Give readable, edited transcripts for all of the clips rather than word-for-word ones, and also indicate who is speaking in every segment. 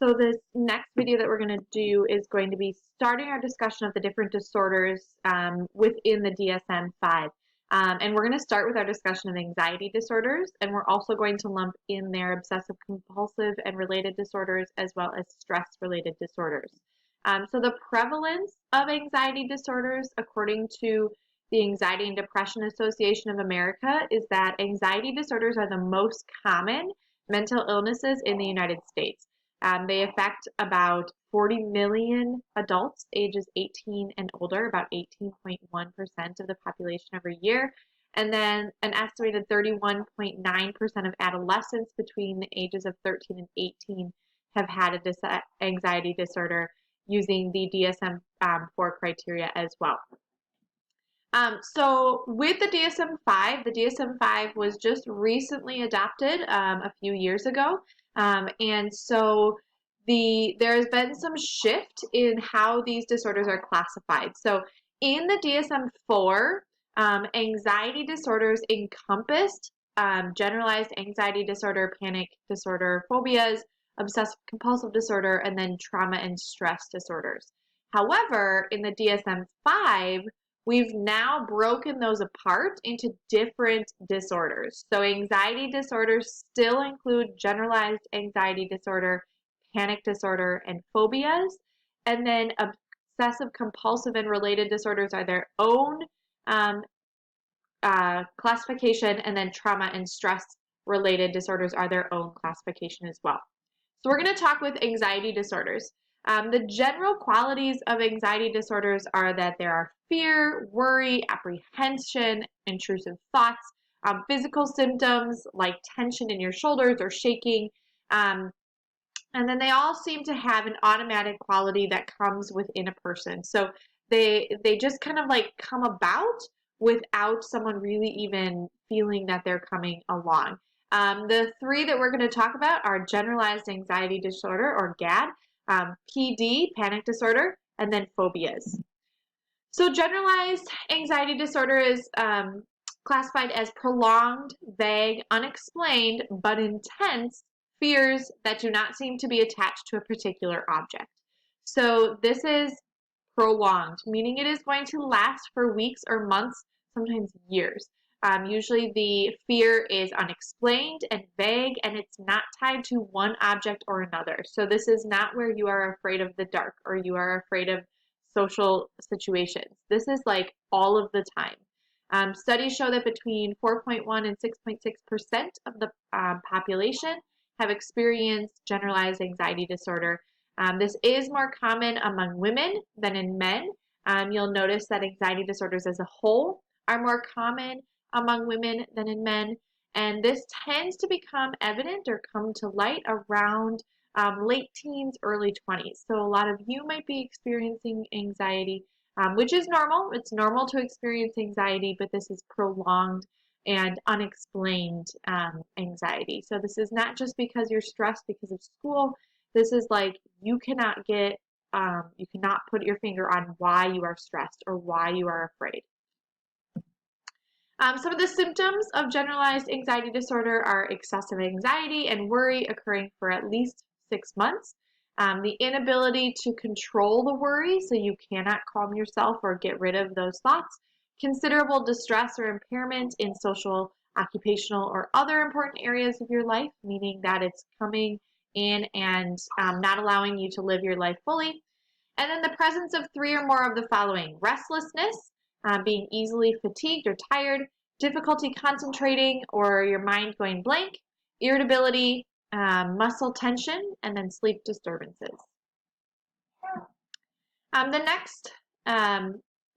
Speaker 1: So this next video that we're going to do is going to be starting our discussion of the different disorders within the DSM-5. And we're going to start with our discussion of anxiety disorders, and we're also going to lump in there obsessive compulsive and related disorders as well as stress-related disorders. So the prevalence of anxiety disorders, according to the Anxiety and Depression Association of America, is that anxiety disorders are the most common mental illnesses in the United States. They affect about 40 million adults ages 18 and older, about 18.1% of the population every year. And then an estimated 31.9% of adolescents between the ages of 13 and 18 have had an anxiety disorder using the DSM-4 criteria as well. So with the DSM-5 was just recently adopted a few years ago. And so there has been some shift in how these disorders are classified. So in the DSM-4, anxiety disorders encompassed generalized anxiety disorder, panic disorder, phobias, obsessive-compulsive disorder, and then trauma and stress disorders. However, in the DSM-5, we've now broken those apart into different disorders. So anxiety disorders still include generalized anxiety disorder, panic disorder, and phobias. And then obsessive compulsive and related disorders are their own classification, and then trauma and stress related disorders are their own classification as well. So we're going to talk with anxiety disorders. The general qualities of anxiety disorders are that there are fear, worry, apprehension, intrusive thoughts, physical symptoms like tension in your shoulders or shaking, and then they all seem to have an automatic quality that comes within a person. So they just kind of like come about without someone really even feeling that they're coming along. The three that we're going to talk about are generalized anxiety disorder, or GAD, PD, panic disorder, and then phobias. So generalized anxiety disorder is classified as prolonged, vague, unexplained, but intense fears that do not seem to be attached to a particular object. So this is prolonged, meaning it is going to last for weeks or months, sometimes years. Usually the fear is unexplained and vague, and it's not tied to one object or another. So this is not where you are afraid of the dark or you are afraid of social situations. This is like all of the time. Studies show that between 4.1 and 6.6% of the population have experienced generalized anxiety disorder. This is more common among women than in men. You'll notice that anxiety disorders as a whole are more common among women than in men, and this tends to become evident or come to light around late teens, early 20s. So a lot of you might be experiencing anxiety, which is normal. It's normal to experience anxiety, but this is prolonged and unexplained anxiety. So this is not just because you're stressed because of school. This is like you cannot put your finger on why you are stressed or why you are afraid. Some of the symptoms of generalized anxiety disorder are excessive anxiety and worry occurring for at least 6 months, the inability to control the worry, so you cannot calm yourself or get rid of those thoughts, considerable distress or impairment in social, occupational, or other important areas of your life, meaning that it's coming in and not allowing you to live your life fully, and then the presence of 3 or more of the following: restlessness, being easily fatigued or tired, difficulty concentrating or your mind going blank, irritability, muscle tension, and then sleep disturbances. The next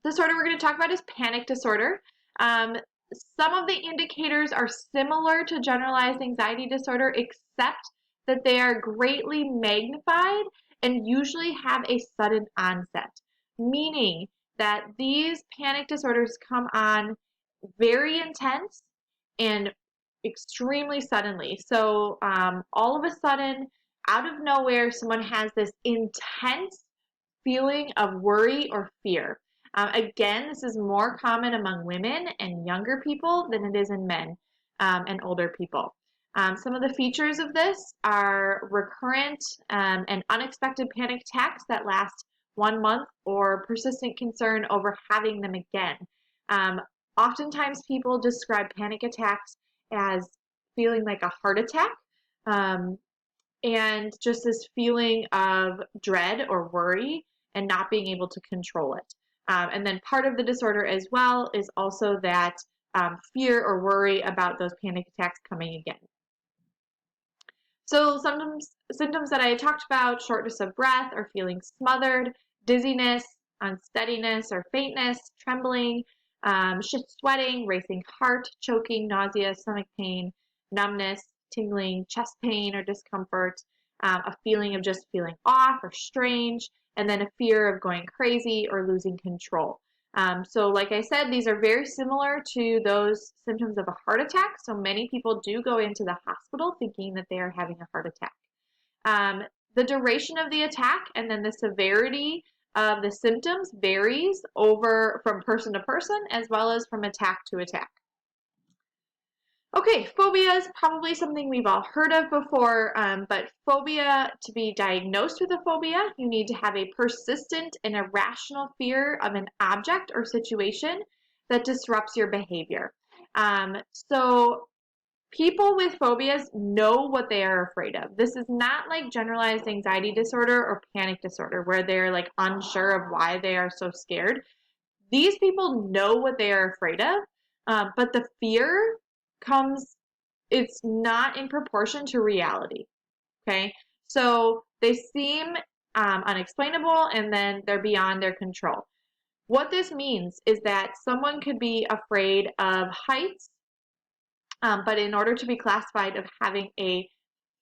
Speaker 1: disorder we're going to talk about is panic disorder. Some of the indicators are similar to generalized anxiety disorder, except that they are greatly magnified and usually have a sudden onset, meaning that these panic disorders come on very intense and extremely suddenly. So all of a sudden, out of nowhere, someone has this intense feeling of worry or fear. Again, this is more common among women and younger people than it is in men and older people. Some of the features of this are recurrent and unexpected panic attacks that last 1 month, or persistent concern over having them again. Oftentimes people describe panic attacks as feeling like a heart attack, and just this feeling of dread or worry and not being able to control it. And then part of the disorder as well is also that fear or worry about those panic attacks coming again. So symptoms that I had talked about: shortness of breath or feeling smothered, dizziness, unsteadiness or faintness, trembling, sweating, racing heart, choking, nausea, stomach pain, numbness, tingling, chest pain or discomfort, a feeling of just feeling off or strange, and then a fear of going crazy or losing control. So like I said, these are very similar to those symptoms of a heart attack. So many people do go into the hospital thinking that they are having a heart attack. The duration of the attack and then the severity of the symptoms varies from person to person, as well as from attack to attack. Okay, phobia is probably something we've all heard of before, but phobia, to be diagnosed with a phobia, you need to have a persistent and irrational fear of an object or situation that disrupts your behavior. So people with phobias know what they are afraid of. This is not like generalized anxiety disorder or panic disorder where they're like unsure of why they are so scared. These people know what they are afraid of, but the fear it's not in proportion to reality, okay? So they seem unexplainable, and then they're beyond their control. What this means is that someone could be afraid of heights, but in order to be classified of having a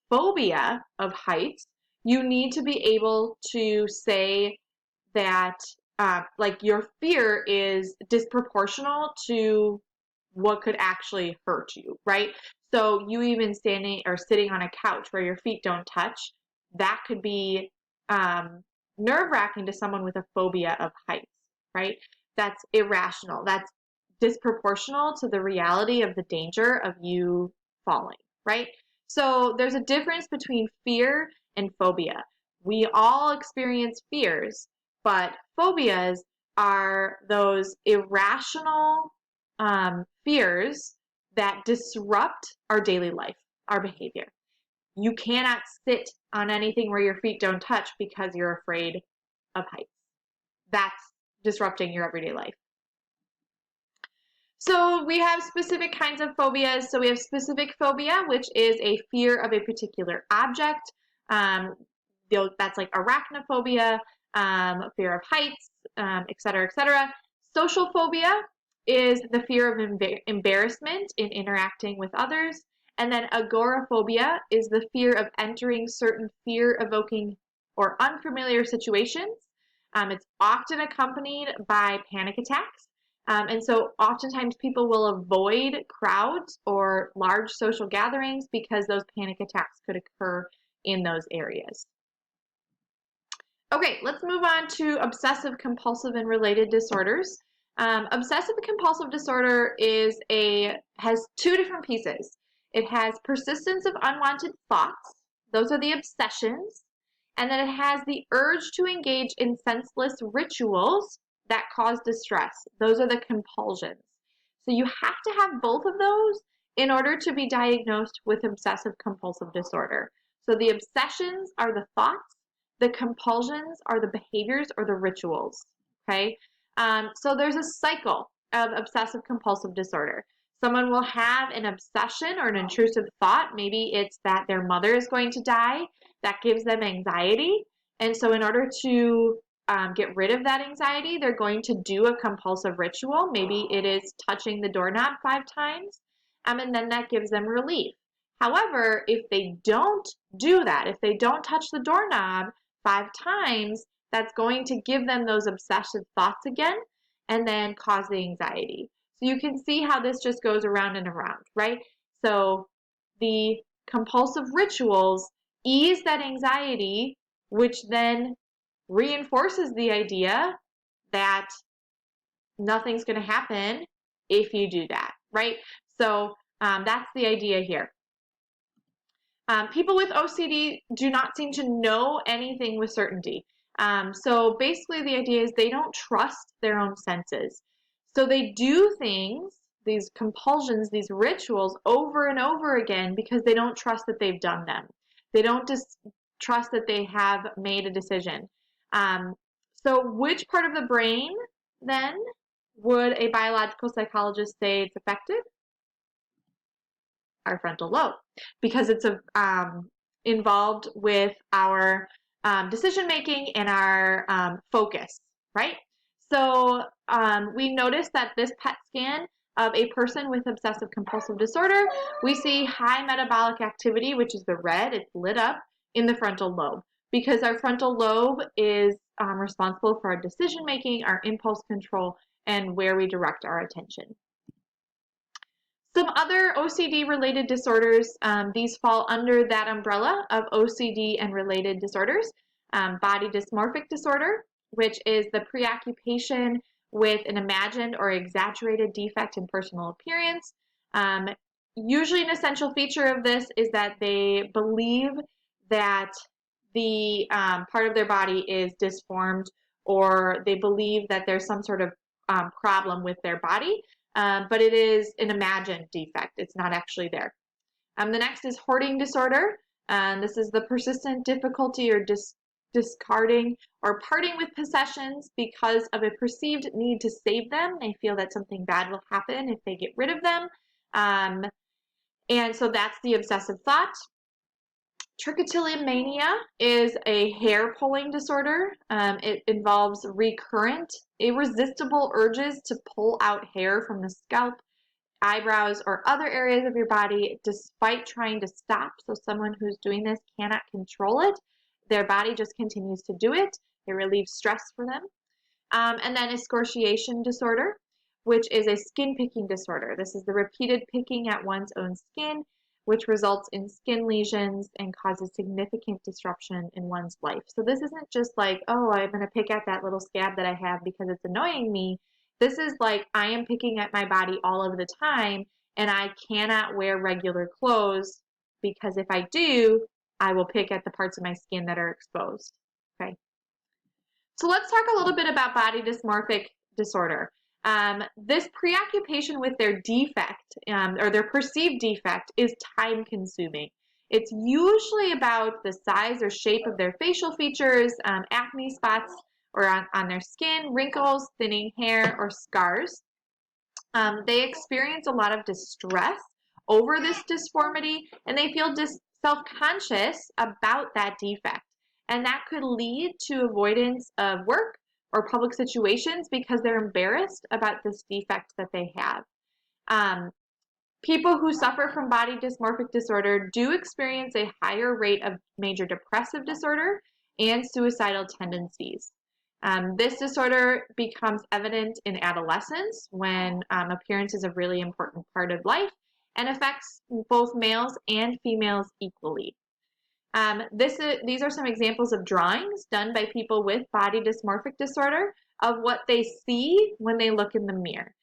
Speaker 1: phobia of heights, you need to be able to say that like your fear is disproportional to what could actually hurt you, right? So you even standing or sitting on a couch where your feet don't touch, that could be nerve-wracking to someone with a phobia of heights, right? That's irrational. That's disproportional to the reality of the danger of you falling, right? So there's a difference between fear and phobia. We all experience fears, but phobias are those irrational fears that disrupt our daily life, our behavior. You cannot sit on anything where your feet don't touch because you're afraid of heights. That's disrupting your everyday life. So we have specific kinds of phobias. So we have specific phobia, which is a fear of a particular object. That's like arachnophobia, fear of heights, et cetera, et cetera. Social phobia is the fear of embarrassment in interacting with others. And then agoraphobia is the fear of entering certain fear-evoking or unfamiliar situations. It's often accompanied by panic attacks. And so oftentimes people will avoid crowds or large social gatherings because those panic attacks could occur in those areas. Okay, let's move on to obsessive compulsive and related disorders. Obsessive compulsive disorder has two different pieces. It has persistence of unwanted thoughts. Those are the obsessions. And then it has the urge to engage in senseless rituals that cause distress. Those are the compulsions. So you have to have both of those in order to be diagnosed with obsessive compulsive disorder. So the obsessions are the thoughts, the compulsions are the behaviors or the rituals, okay? So there's a cycle of obsessive compulsive disorder. Someone will have an obsession or an intrusive thought. Maybe it's that their mother is going to die. That gives them anxiety. And so in order to get rid of that anxiety, they're going to do a compulsive ritual. Maybe it is touching the doorknob 5 times, and then that gives them relief. However, if they don't do that, if they don't touch the doorknob 5 times, that's going to give them those obsessive thoughts again and then cause the anxiety. So you can see how this just goes around and around, right? So the compulsive rituals ease that anxiety, which then reinforces the idea that nothing's going to happen if you do that, right? So that's the idea here. People with OCD do not seem to know anything with certainty. So basically the idea is they don't trust their own senses. So they do things, these compulsions, these rituals over and over again because they don't trust that they've done them. They don't just trust that they have made a decision. So which part of the brain then would a biological psychologist say it's affected? Our frontal lobe, because it's involved with our decision making and our focus, right? So we noticed that this PET scan of a person with obsessive compulsive disorder, we see high metabolic activity, which is the red, it's lit up in the frontal lobe, because our frontal lobe is responsible for our decision making, our impulse control, and where we direct our attention. Some other OCD-related disorders, these fall under that umbrella of OCD and related disorders. Body dysmorphic disorder, which is the preoccupation with an imagined or exaggerated defect in personal appearance. Usually an essential feature of this is that they believe that the part of their body is disformed, or they believe that there's some sort of problem with their body. But it is an imagined defect. It's not actually there. The next is hoarding disorder. This is the persistent difficulty or discarding or parting with possessions because of a perceived need to save them. They feel that something bad will happen if they get rid of them. And so that's the obsessive thought. Trichotillomania is a hair pulling disorder. It involves recurrent, irresistible urges to pull out hair from the scalp, eyebrows, or other areas of your body despite trying to stop. So someone who's doing this cannot control it. Their body just continues to do it. It relieves stress for them. And then escortiation disorder, which is a skin picking disorder. This is the repeated picking at one's own skin, which results in skin lesions and causes significant disruption in one's life. So this isn't just like, oh, I'm going to pick at that little scab that I have because it's annoying me. This is like, I am picking at my body all of the time, and I cannot wear regular clothes because if I do, I will pick at the parts of my skin that are exposed. Okay. So let's talk a little bit about body dysmorphic disorder. This preoccupation with their defect or their perceived defect is time consuming. It's usually about the size or shape of their facial features, acne spots or on their skin, wrinkles, thinning hair, or scars. They experience a lot of distress over this disformity, and they feel self-conscious about that defect. And that could lead to avoidance of work or public situations because they're embarrassed about this defect that they have. People who suffer from body dysmorphic disorder do experience a higher rate of major depressive disorder and suicidal tendencies. This disorder becomes evident in adolescence when appearance is a really important part of life and affects both males and females equally. These are some examples of drawings done by people with body dysmorphic disorder of what they see when they look in the mirror.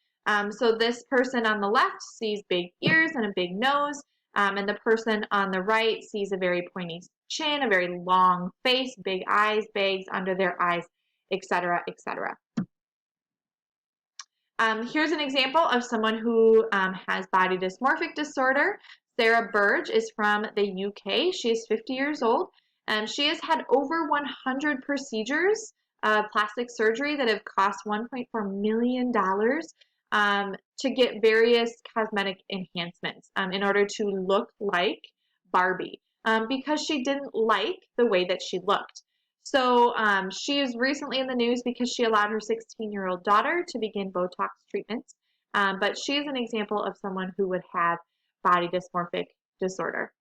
Speaker 1: So this person on the left sees big ears and a big nose, and the person on the right sees a very pointy chin, a very long face, big eyes, bags under their eyes, etc., etc. Here's an example of someone who has body dysmorphic disorder. Sarah Burge is from the UK. She is 50 years old. She has had over 100 procedures of plastic surgery that have cost $1.4 million to get various cosmetic enhancements in order to look like Barbie because she didn't like the way that she looked. So she is recently in the news because she allowed her 16-year-old daughter to begin Botox treatments. But she is an example of someone who would have body dysmorphic disorder.